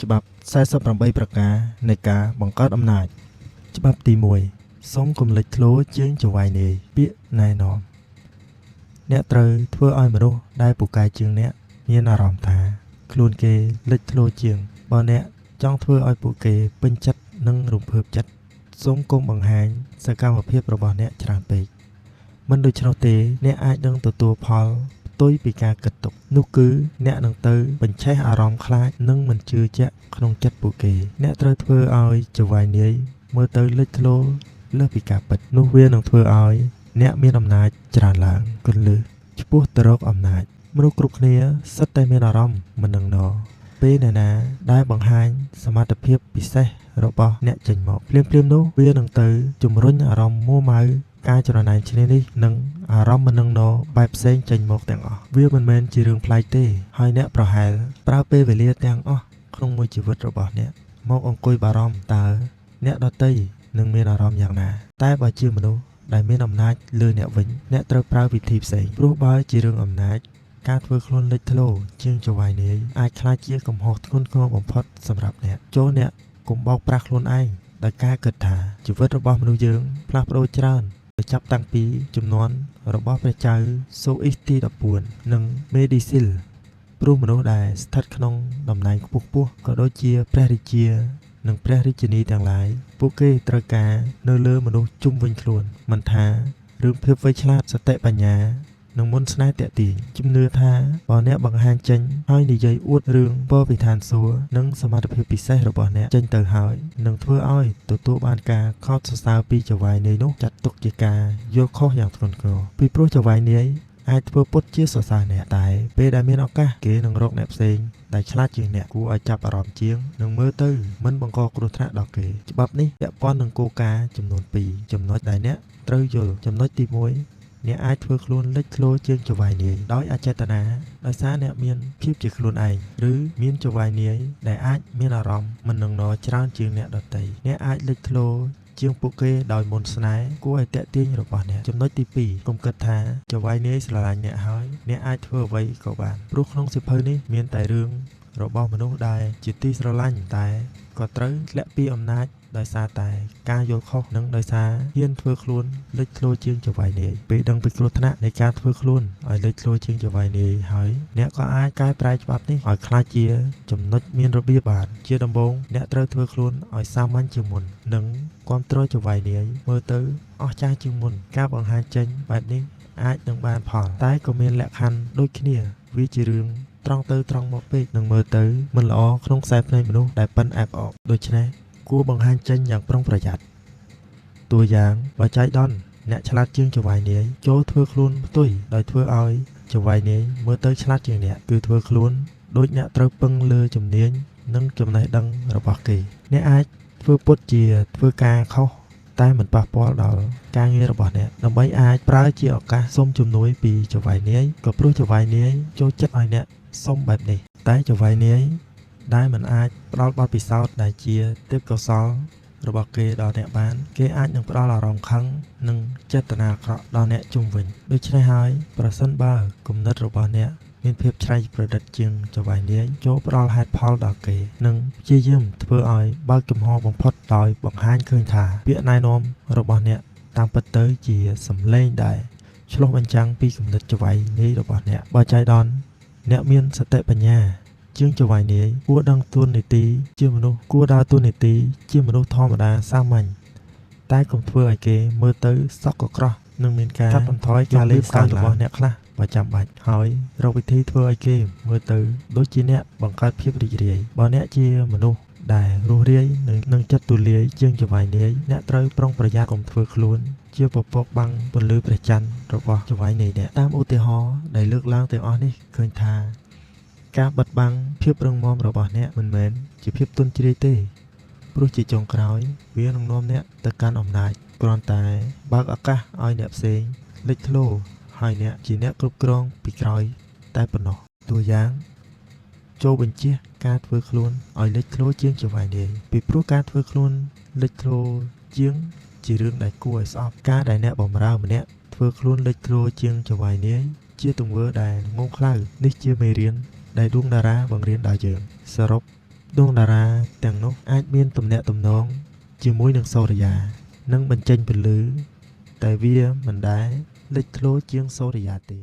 ច្បាប់48ប្រការនៃការបង្កើតអំណាចច្បាប់ទី1សូមកុំលេចធ្លោជាងចង្វាយនាយពាក្យណែនាំអ្នកត្រូវធ្វើឲ្យមនុស្សដែលពូកែជាងអ្នកមានអារម្មណ៍ថាខ្លួនគេលេចធ្លោជាងបើអ្នកចង់ធ្វើឲ្យពួកគេពេញចិត្តនិងរំភើបចិត្តសូមកុំបង្ហាញសកម្មភាពរបស់អ្នកច្រើនពេកមិនដូច្នោះទេអ្នកអាចនឹងទទួលផលផ្ទុយពីការគិតទុកនោះគឺអ្នកនឹងទៅបញ្ឆេះអារម្មណ៍ខ្លាចនិងមិនជឿជាក់ក្នុងចិត្តពួកគេអ្នកត្រូវធ្វើឲ្យចង្វាយនាយមើលទៅលេចធ្លោលើសពីការពិតនោះវានឹងធ្វើឲ្យអ្នកមានអំណាចច្រើនឡើងគន្លឹះឆ្ពោះទៅរកអំណាចមនុស្សគ្រប់គ្នាសុទ្ធតែមានអារម្មណ៍មិននឹងណពេលណាដែលបង្ហាញសមត្ថភាពពិសេសរបស់អ្នកចេញមកភ្លាមនោះវានឹងទៅជំរុញអារម្មណ៍មួម៉ៅការច្រណែនឈ្នានេះនិងអារម្មណ៍មិននឹងណបែបផ្សេងចេញមកទាំងអស់វាមិនមែនជារឿងប្លែកទេហើយអ្នកប្រហែលប្រើពេលវេលាទាំងអស់ក្នុងមួយជីវិតរបស់អ្នកមកអង្គុយបារម្ភតើអ្នកដទៃនឹងមានអារម្មណ៍យ៉ាងណាតែបើជាមនុស្សដែលមានអំណាចលើអ្នកវិញអ្នកត្រូវប្រើវិធីផ្សេងព្រោះបើជារឿងអំណាចការធ្វើខ្លួនលេចធ្លោជាងចង្វាយនាយអាចក្លាយជាកំហុសធ្ងន់ធ្ងរបំផុតសម្រាប់អ្នកចូលអ្នកកុំបោកប្រាស់ខ្លួនឯងដោយការគិតថាជីវិតរបស់មនុស្សយើងផ្លាស់ប្ដូរច្រើនចាប់តាំងពីជំនាន់របស់ព្រះចៅសូអ៊ីសទី14និងមេឌីស៊ីលព្រោះមនុស្សដែលស្ថិតក្នុងតំណែងខ្ពស់ក៏ដូចជាព្រះរាជានិងព្រះរាជិនីទាំងឡាយពួកគេត្រូវការនៅលើមនុស្សជុំវិញខ្លួនមិនថារឿងភាពវៃឆ្លាតសតិបញ្ញានិងមុនស្នេហ៍តាក់ទាញជំនឿថាបើអ្នកបង្ហាញចេញហើយនិយាយអួតរឿងពរវិធានសួរនិងសមត្ថភាពពិសេសរបស់អ្នកចេញទៅហើយនឹងធ្វើឲ្យទទួលបានការខកសរសើរពីចង្វាយនាយនោះចាត់ទុកជាការយល់ខុសយ៉ាងធ្ងន់ធ្ងរពីព្រោះចង្វាយនាយអាចធ្វើពុតជាសរសើរអ្នកតែពេលដែលមានឱកាសគេនឹងរកអ្នកផ្សេងដែលឆ្លាតជាងអ្នកគួរឲ្យចាប់អារម្មណ៍ជាងនឹងមើលទៅមិនបង្កគ្រោះថ្នាក់ដល់គេច្បាប់នេះពាក់ព័ន្ធនឹងគោលការណ៍ចំនួន2ចំណុចដែលអ្នកត្រូវយល់ចំណុចទី1អ្នកអាចធ្វើខ្លួនលេចធ្លោជាងចង្វាយនាយដោយអចេតនាដោយសារអ្នកមានភាពជាខ្លួនឯងឬមានចង្វាយនាយដែលអាចមានអារម្មណ៍មិននឹងណច្រើនជាងអ្នកដទៃអ្នកអាចលេចធ្លោជាងពួកគេដោយមន្តស្នេហ៍គួរឲ្យតាក់ទាញរបស់អ្នកចំណុចទី2កុំគិតថាចង្វាយនាយស្រឡាញ់អ្នកហើយអ្នកអាចធ្វើអ្វីក៏បានព្រោះក្នុងសៀវភៅនេះមានតែរឿងរបស់មនុស្សដែលជាទីស្រឡាញ់តែក៏ត្រូវធ្លាក់ពីអំណាចដោយសារតែការយល់ខុសនិងដោយសារហ៊ានធ្វើខ្លួនលេចធ្លោជាងចង្វាយនាយពេលដឹងពីគ្រោះថ្នាក់នៃការធ្វើខ្លួនឲ្យលេចធ្លោជាងចង្វាយនាយហើយអ្នកក៏អាចកែប្រែច្បាប់នេះឲ្យក្លាយជាចំណុចមានរបៀបបានជាដំបូងអ្នកត្រូវធ្វើខ្លួនឲ្យសាមញ្ញជាងមុននិងគ្រប់គ្រងចង្វាយនាយមើលទៅអស្ចារ្យជាងមុនការបង្ហាញចេញបែបនេះអាចនឹងបានផលតែក៏មានលក្ខខណ្ឌដូចគ្នាវាជារឿងត្រង់ទៅត្រង់មកពេកនឹងមើលទៅមិនល្អក្នុងខ្សែភ្នែកមនុស្សដែលប៉ិនអែបអបដូច្នេះគួរបង្ហាញចេញយ៉ាងប្រុងប្រយ័ត្នតួយ៉ាងបើចៃដន្យអ្នកឆ្លាតជាងចង្វាយនាយចូលធ្វើខ្លួនផ្ទុយដោយធ្វើឲ្យចង្វាយនាយមើលទៅឆ្លាតជាងអ្នកគឺធ្វើខ្លួនដូចអ្នកត្រូវពឹងលើជំនាញនិងចំណេះដឹងរបស់គេអ្នកអាចធ្វើពុតជាធ្វើការខុសតែមិនប៉ះពាល់ដល់ការងាររបស់អ្នកដើម្បីអាចប្រើជាឱកាសសុំជំនួយពីចង្វាយនាយក៏ព្រោះចង្វាយនាយចូលចិត្តឲ្យអ្នកសុំបែបនេះតែចង្វាយនាយដែលមិនអាចផ្ដល់បទពិសោធន៍ដែលជាទេពកោសល្យរបស់គេដល់អ្នកបានគេអាចនឹងផ្ដល់អារម្មណ៍ខឹងនិងចេតនាអាក្រក់ដល់អ្នកជុំវិញដូច្នេះហើយប្រសិនបើគំនិតរបស់អ្នកមានភាពច្នៃប្រឌិតជាងចង្វាយនាយចូលផ្ដល់ហេតុផលដល់គេនិងព្យាយាមធ្វើឲ្យបើកចំហបំផុតដោយបង្ហាញឃើញថាពាក្យណែនាំរបស់អ្នកតាមពិតទៅជាសម្លេងដែលឆ្លុះបញ្ចាំងពីគំនិតចង្វាយនាយរបស់អ្នកបើចៃដន្យអ្នកមានសតិបញ្ញាជាងចង្វាយនាយគួរដឹងទួនាទីជាមនុស្សគួរដើរទួនាទីជាមនុស្សធម្មតាសាមញ្ញតែកុំធ្វើឲ្យគេមើលទៅសក់ក៏ក្រោះនិងមានការកាត់បន្ថយការលេងសើចរបស់អ្នកខ្លះបើចាំបាច់ហើយរកវិធីធ្វើឲ្យគេមើលទៅដូចជាអ្នកបង្កើតភាពរីករាយបើអ្នកជាមនុស្សដែលរស់រាយនិងចិត្តទូលាយជាងចង្វាយនាយអ្នកត្រូវប្រុងប្រយ័ត្នកុំធ្វើខ្លួនជាពពកបាំងពន្លឺព្រះច័ន្ទរបស់ចង្វាយនាយអ្នកតាមឧទាហរណ៍ដែលលើកឡើងទាំងអស់នេះឃើញថាការបិទបាំងភាពរឹងមាំរបស់អ្នកមិនមែនជាភាពទន់ជ្រាយទេព្រោះជាចុងក្រោយវានឹងនាំអ្នកទៅកាន់អំណាចគ្រាន់តែបើកឱកាសឲ្យអ្នកផ្សេងលេចធ្លោហើយអ្នកជាអ្នកគ្រប់គ្រងពីក្រោយតែប៉ុណ្ណោះតួយ៉ាងចូលបញ្ជាការធ្វើខ្លួនឲ្យលេចធ្លោជាងចង្វាយនាយពីព្រោះការធ្វើខ្លួនលេចធ្លោជាងជារឿងដែលគួរឲ្យស្អប់ការដែលអ្នកបម្រើម្នាក់ធ្វើខ្លួនលេចធ្លោជាងចង្វាយនាយជាទង្វើដែលងងខ្លៅនេះជាមេរៀនដែលដួងតារាបង្រៀនដល់យើងសរុប ដួងតារាទាំងនោះអាចមានទំនាក់ទំនងជាមួយនឹងសូរិយានិងបញ្ចេញពន្លឺតែវាមិនដែលលេចធ្លោជាងសូរិយាទេ